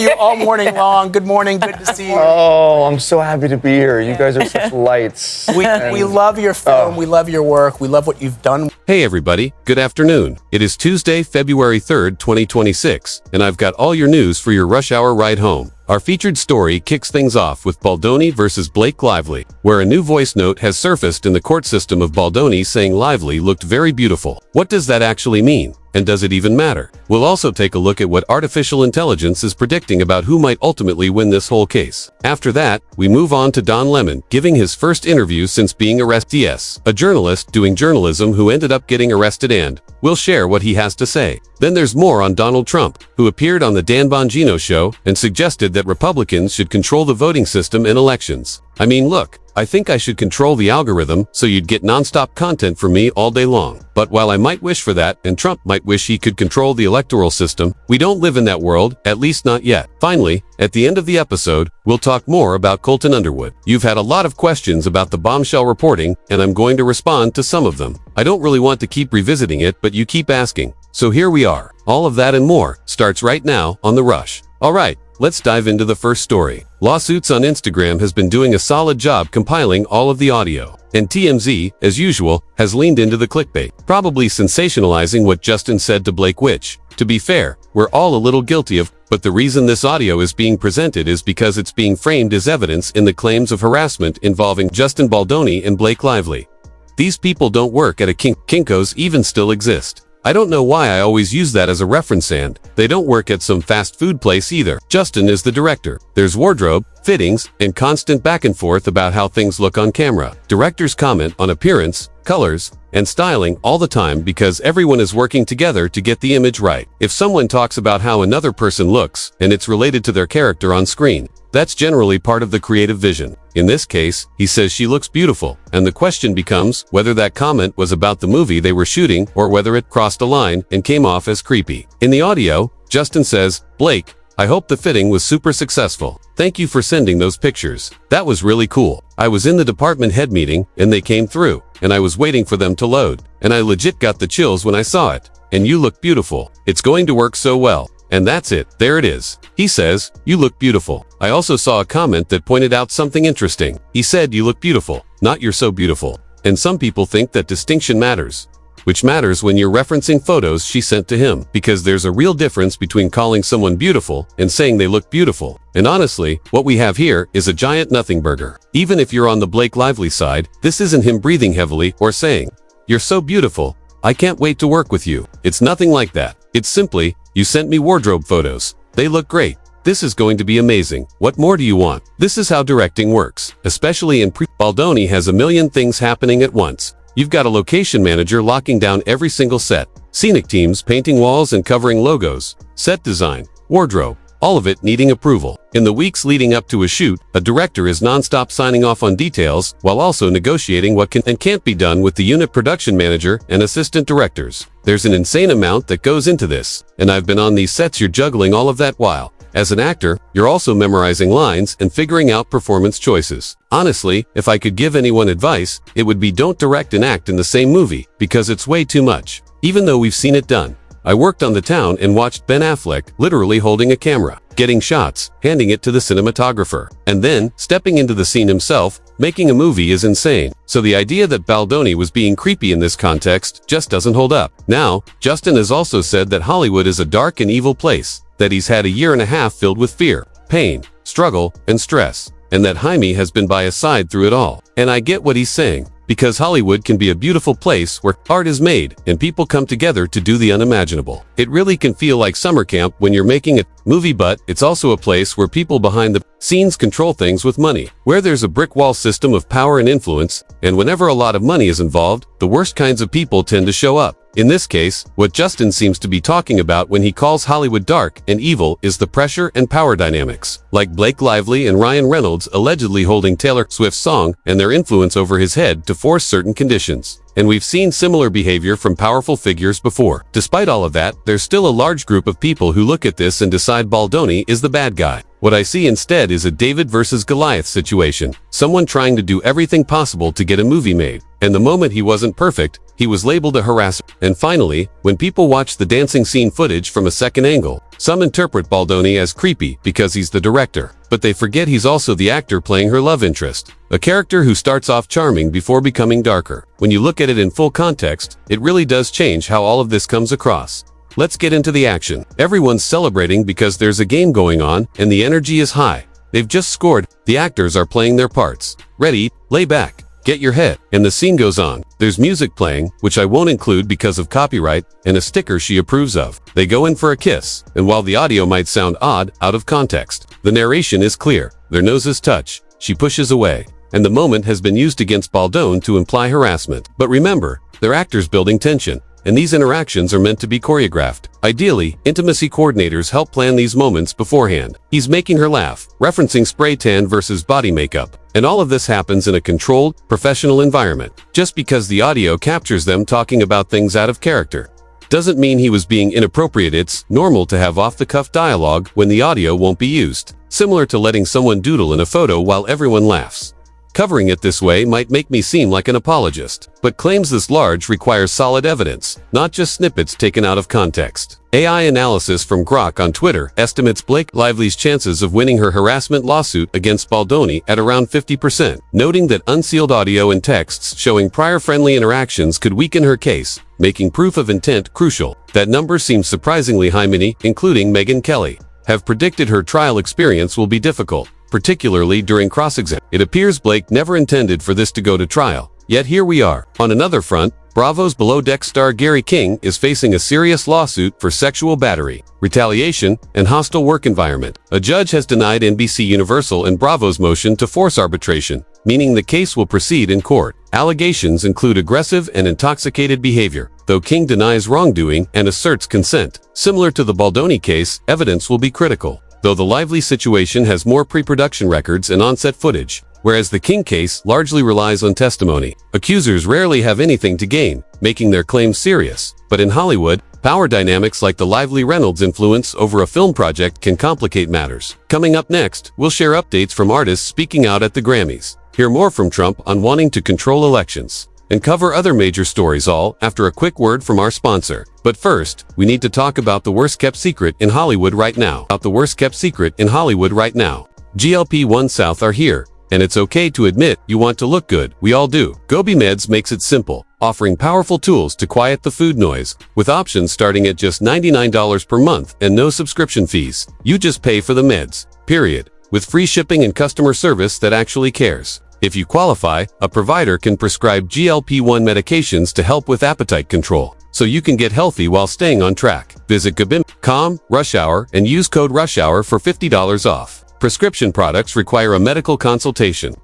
you all morning long. Good morning. Good to see you. Oh, I'm so happy to be here. You guys are such lights. We love your film. We love your work. We love what you've done. Hey everybody, good afternoon. It is Tuesday, February 3rd, 2026, and I've got all your news for your rush hour ride home. Our featured story kicks things off with Baldoni versus Blake Lively, where a new voice note has surfaced in the court system of Baldoni saying Lively looked very beautiful. What does that actually mean? And does it even matter? We'll also take a look at what artificial intelligence is predicting about who might ultimately win this whole case. After that, we move on to Don Lemon, giving his first interview since being arrested. Yes, a journalist doing journalism who ended up getting arrested, and we'll share what he has to say. Then there's more on Donald Trump, who appeared on the Dan Bongino show and suggested that Republicans should control the voting system in elections. I mean, look, I think I should control the algorithm so you'd get nonstop content from me all day long. But while I might wish for that, and Trump might wish he could control the electoral system, we don't live in that world, at least not yet. Finally, at the end of the episode, we'll talk more about Colton Underwood. You've had a lot of questions about the bombshell reporting, and I'm going to respond to some of them. I don't really want to keep revisiting it, but you keep asking. So here we are. All of that and more starts right now on The Rush. All right, let's dive into the first story. Lawsuits on Instagram has been doing a solid job compiling all of the audio. And TMZ, as usual, has leaned into the clickbait, probably sensationalizing what Justin said to Blake, which, to be fair, we're all a little guilty of, but the reason this audio is being presented is because it's being framed as evidence in the claims of harassment involving Justin Baldoni and Blake Lively. These people don't work at a Kinko's even still exist. I don't know why I always use that as a reference, and they don't work at some fast food place either. Justin is the director. There's wardrobe, fittings, and constant back and forth about how things look on camera. Directors comment on appearance, colors, and styling all the time because everyone is working together to get the image right. If someone talks about how another person looks, and it's related to their character on screen, that's generally part of the creative vision. In this case, he says she looks beautiful, and the question becomes whether that comment was about the movie they were shooting or whether it crossed a line and came off as creepy. In the audio, Justin says, "Blake, I hope the fitting was super successful. Thank you for sending those pictures. That was really cool. I was in the department head meeting, and they came through, and I was waiting for them to load, and I legit got the chills when I saw it. And you look beautiful. It's going to work so well." And that's it. There it is. He says, "You look beautiful." I also saw a comment that pointed out something interesting. He said, "You look beautiful, not you're so beautiful." And some people think that distinction matters, which matters when you're referencing photos she sent to him, because there's a real difference between calling someone beautiful and saying they look beautiful. And honestly, what we have here is a giant nothing burger. Even if you're on the Blake Lively side, this isn't him breathing heavily or saying, "You're so beautiful, I can't wait to work with you." It's nothing like that. It's simply, "You sent me wardrobe photos. They look great. This is going to be amazing. What more do you want?" This is how directing works, especially in Baldoni has a million things happening at once. You've got a location manager locking down every single set, scenic teams painting walls and covering logos, set design, wardrobe, all of it needing approval. In the weeks leading up to a shoot, a director is nonstop signing off on details while also negotiating what can and can't be done with the unit production manager and assistant directors. There's an insane amount that goes into this, and I've been on these sets. You're juggling all of that while, as an actor, you're also memorizing lines and figuring out performance choices. Honestly, if I could give anyone advice, it would be don't direct and act in the same movie, because it's way too much. Even though we've seen it done. I worked on The Town and watched Ben Affleck literally holding a camera, getting shots, handing it to the cinematographer, and then stepping into the scene himself. Making a movie is insane. So the idea that Baldoni was being creepy in this context just doesn't hold up. Now, Justin has also said that Hollywood is a dark and evil place, that he's had a year and a half filled with fear, pain, struggle, and stress, and that Jaime has been by his side through it all. And I get what he's saying, because Hollywood can be a beautiful place where art is made and people come together to do the unimaginable. It really can feel like summer camp when you're making a movie, but it's also a place where people behind the scenes control things with money, where there's a brick wall system of power and influence, and whenever a lot of money is involved, the worst kinds of people tend to show up. In this case, what Justin seems to be talking about when he calls Hollywood dark and evil is the pressure and power dynamics, like Blake Lively and Ryan Reynolds allegedly holding Taylor Swift's song and their influence over his head to force certain conditions. And we've seen similar behavior from powerful figures before. Despite all of that, there's still a large group of people who look at this and decide Baldoni is the bad guy. What I see instead is a David versus Goliath situation. Someone trying to do everything possible to get a movie made. And the moment he wasn't perfect, he was labeled a harasser. And finally, when people watch the dancing scene footage from a second angle, Some interpret Baldoni as creepy because he's the director, but they forget he's also the actor playing her love interest. A character who starts off charming before becoming darker. When you look at it in full context, it really does change how all of this comes across. Let's get into the action. Everyone's celebrating because there's a game going on, and the energy is high. They've just scored, the actors are playing their parts. Ready, lay back, get your head, and the scene goes on. There's music playing, which I won't include because of copyright, and a sticker she approves of. They go in for a kiss, and while the audio might sound odd, out of context, the narration is clear. Their noses touch, she pushes away, and the moment has been used against Baldoni to imply harassment. But remember, they're actors building tension, and these interactions are meant to be choreographed. Ideally, intimacy coordinators help plan these moments beforehand. He's making her laugh, referencing spray tan versus body makeup. And all of this happens in a controlled, professional environment. Just because the audio captures them talking about things out of character doesn't mean he was being inappropriate. It's normal to have off-the-cuff dialogue when the audio won't be used. Similar to letting someone doodle in a photo while everyone laughs. Covering it this way might make me seem like an apologist, but claims this large requires solid evidence, not just snippets taken out of context. AI analysis from Grok on Twitter estimates Blake Lively's chances of winning her harassment lawsuit against Baldoni at around 50%, noting that unsealed audio and texts showing prior friendly interactions could weaken her case, making proof of intent crucial. That number seems surprisingly high. Many, including Megyn Kelly, have predicted her trial experience will be difficult, particularly during cross-examination. It appears Blake never intended for this to go to trial, yet here we are. On another front, Bravo's Below Deck star Gary King is facing a serious lawsuit for sexual battery, retaliation, and hostile work environment. A judge has denied NBC Universal and Bravo's motion to force arbitration, meaning the case will proceed in court. Allegations include aggressive and intoxicated behavior, though King denies wrongdoing and asserts consent. Similar to the Baldoni case, evidence will be critical, though the Lively situation has more pre-production records and on-set footage, whereas the King case largely relies on testimony. Accusers rarely have anything to gain, making their claims serious. But in Hollywood, power dynamics like the Lively-Reynolds influence over a film project can complicate matters. Coming up next, we'll share updates from artists speaking out at the Grammys, hear more from Trump on wanting to control elections, and cover other major stories, all after a quick word from our sponsor. But first, we need to talk about the worst-kept secret in Hollywood right now. GLP-1 South are here, and it's okay to admit you want to look good. We all do. Gobi Meds makes it simple, offering powerful tools to quiet the food noise, with options starting at just $99 per month and no subscription fees. You just pay for the meds, period, with free shipping and customer service that actually cares. If you qualify, a provider can prescribe GLP-1 medications to help with appetite control, so you can get healthy while staying on track. Visit Gobim.com, Rush Hour, and use code RUSHHOUR for $50 off. Prescription products require a medical consultation,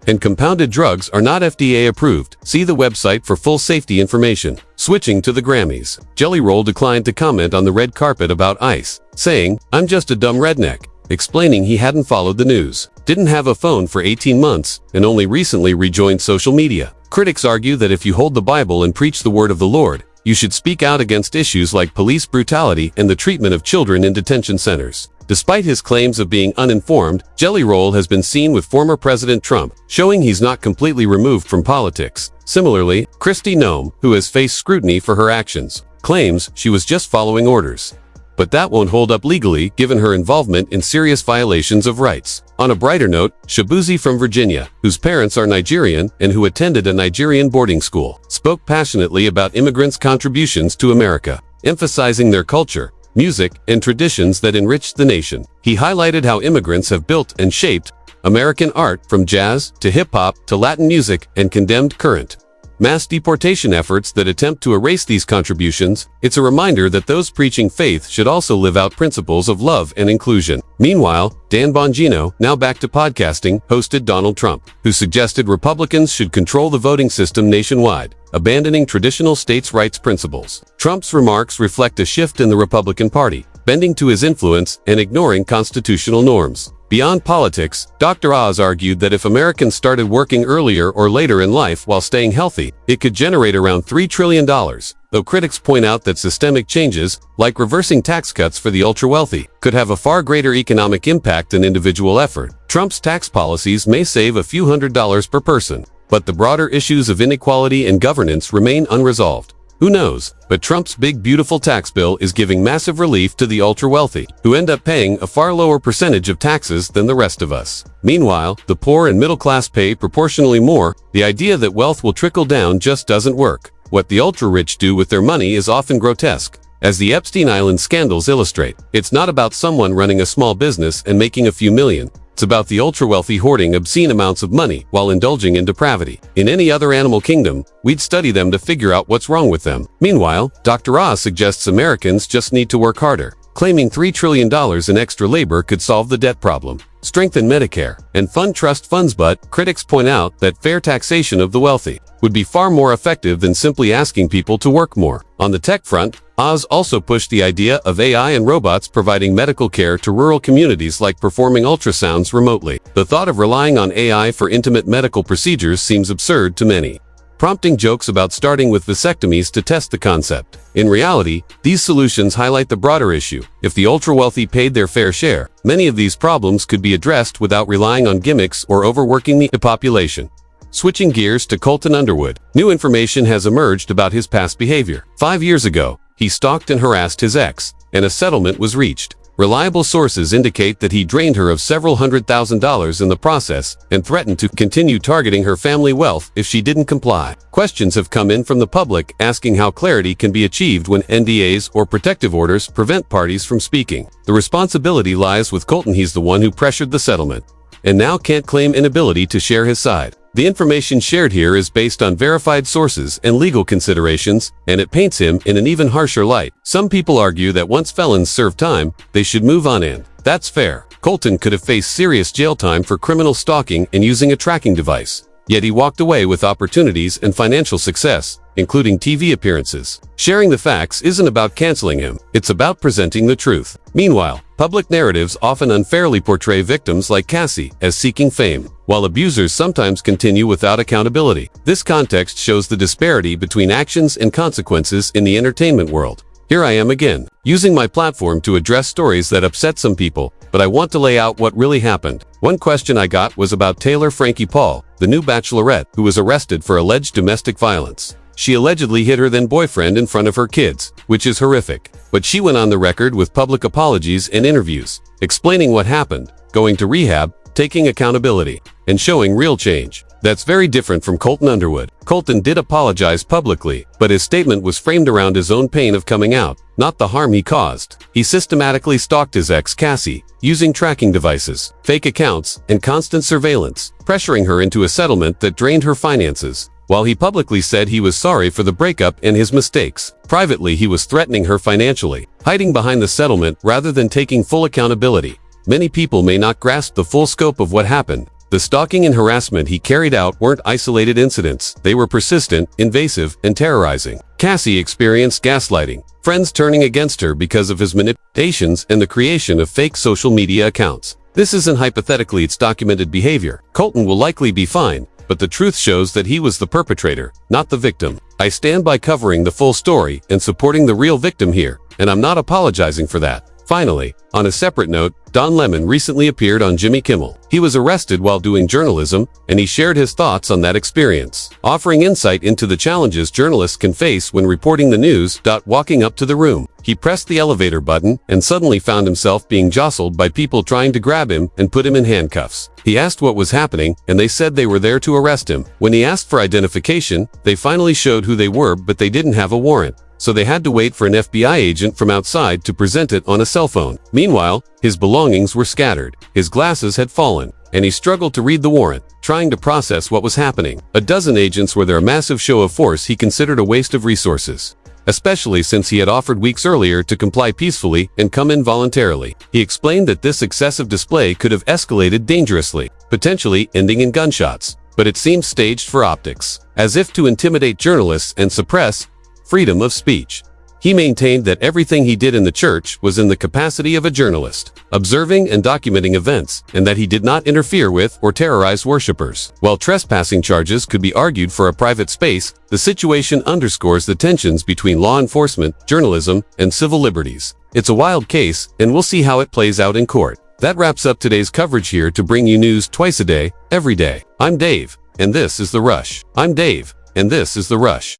and compounded drugs are not FDA approved. See the website for full safety information. Switching to the Grammys, Jelly Roll declined to comment on the red carpet about ICE, saying, "I'm just a dumb redneck," explaining he hadn't followed the news, didn't have a phone for 18 months, and only recently rejoined social media. Critics argue that if you hold the Bible and preach the word of the Lord, you should speak out against issues like police brutality and the treatment of children in detention centers. Despite his claims of being uninformed, Jelly Roll has been seen with former President Trump, showing he's not completely removed from politics. Similarly, Kristi Noem, who has faced scrutiny for her actions, claims she was just following orders. But that won't hold up legally given her involvement in serious violations of rights. On a brighter note, Shabuzi from Virginia, whose parents are Nigerian and who attended a Nigerian boarding school, spoke passionately about immigrants' contributions to America, emphasizing their culture, music, and traditions that enriched the nation. He highlighted how immigrants have built and shaped American art, from jazz to hip-hop to Latin music, and condemned current mass deportation efforts that attempt to erase these contributions. It's a reminder that those preaching faith should also live out principles of love and inclusion. Meanwhile, Dan Bongino, now back to podcasting, hosted Donald Trump, who suggested Republicans should control the voting system nationwide, abandoning traditional states' rights principles. Trump's remarks reflect a shift in the Republican Party, bending to his influence and ignoring constitutional norms. Beyond politics, Dr. Oz argued that if Americans started working earlier or later in life while staying healthy, it could generate around $3 trillion, though critics point out that systemic changes, like reversing tax cuts for the ultra-wealthy, could have a far greater economic impact than individual effort. Trump's tax policies may save a few $100s per person, but the broader issues of inequality and governance remain unresolved. Who knows? But Trump's big beautiful tax bill is giving massive relief to the ultra-wealthy, who end up paying a far lower percentage of taxes than the rest of us. Meanwhile, the poor and middle class pay proportionally more. The idea that wealth will trickle down just doesn't work. What the ultra-rich do with their money is often grotesque. As the Epstein Island scandals illustrate, it's not about someone running a small business and making a few million. It's about the ultra-wealthy hoarding obscene amounts of money while indulging in depravity. In any other animal kingdom, we'd study them to figure out what's wrong with them. Meanwhile, Dr. Oz suggests Americans just need to work harder, claiming $3 trillion in extra labor could solve the debt problem, strengthen Medicare, and fund trust funds. But critics point out that fair taxation of the wealthy would be far more effective than simply asking people to work more. On the tech front, Oz also pushed the idea of AI and robots providing medical care to rural communities, like performing ultrasounds remotely. The thought of relying on AI for intimate medical procedures seems absurd to many, prompting jokes about starting with vasectomies to test the concept. In reality, these solutions highlight the broader issue. If the ultra-wealthy paid their fair share, many of these problems could be addressed without relying on gimmicks or overworking the population. Switching gears to Colton Underwood, new information has emerged about his past behavior. 5 years ago, he stalked and harassed his ex, and a settlement was reached. Reliable sources indicate that he drained her of several $100,000 in the process and threatened to continue targeting her family wealth if she didn't comply. Questions have come in from the public asking how clarity can be achieved when NDAs or protective orders prevent parties from speaking. The responsibility lies with Colton. He's the one who pressured the settlement, and now can't claim inability to share his side. The information shared here is based on verified sources and legal considerations, and it paints him in an even harsher light. Some people argue that once felons serve time, they should move on, and that's fair. Colton could have faced serious jail time for criminal stalking and using a tracking device. Yet he walked away with opportunities and financial success, including TV appearances. Sharing the facts isn't about canceling him, it's about presenting the truth. Meanwhile, public narratives often unfairly portray victims like Cassie as seeking fame, while abusers sometimes continue without accountability. This context shows the disparity between actions and consequences in the entertainment world. Here I am again, using my platform to address stories that upset some people, but I want to lay out what really happened. One question I got was about Taylor Frankie Paul, the new bachelorette, who was arrested for alleged domestic violence. She allegedly hit her then-boyfriend in front of her kids, which is horrific. But she went on the record with public apologies and interviews, explaining what happened, going to rehab, taking accountability, and showing real change. That's very different from Colton Underwood. Colton did apologize publicly, but his statement was framed around his own pain of coming out, not the harm he caused. He systematically stalked his ex, Cassie, using tracking devices, fake accounts, and constant surveillance, pressuring her into a settlement that drained her finances. While he publicly said he was sorry for the breakup and his mistakes, privately he was threatening her financially, hiding behind the settlement rather than taking full accountability. Many people may not grasp the full scope of what happened. The stalking and harassment he carried out weren't isolated incidents. They were persistent, invasive, and terrorizing. Cassie experienced gaslighting, friends turning against her because of his manipulations, and the creation of fake social media accounts. This isn't hypothetically, it's documented behavior. Colton will likely be fine, but the truth shows that he was the perpetrator, not the victim. I stand by covering the full story and supporting the real victim here, and I'm not apologizing for that. Finally, on a separate note, Don Lemon recently appeared on Jimmy Kimmel. He was arrested while doing journalism, and he shared his thoughts on that experience, offering insight into the challenges journalists can face when reporting the news. Walking up to the room, he pressed the elevator button and suddenly found himself being jostled by people trying to grab him and put him in handcuffs. He asked what was happening, and they said they were there to arrest him. When he asked for identification, they finally showed who they were, but they didn't have a warrant, so they had to wait for an FBI agent from outside to present it on a cell phone. Meanwhile, his belongings were scattered, his glasses had fallen, and he struggled to read the warrant, trying to process what was happening. A dozen agents were there, a massive show of force he considered a waste of resources, especially since he had offered weeks earlier to comply peacefully and come in voluntarily. He explained that this excessive display could have escalated dangerously, potentially ending in gunshots, but it seemed staged for optics, as if to intimidate journalists and suppress freedom of speech. He maintained that everything he did in the church was in the capacity of a journalist, observing and documenting events, and that he did not interfere with or terrorize worshippers. While trespassing charges could be argued for a private space, the situation underscores the tensions between law enforcement, journalism, and civil liberties. It's a wild case, and we'll see how it plays out in court. That wraps up today's coverage here to bring you news twice a day, every day. I'm Dave, and this is The Rush. I'm Dave, and this is The Rush.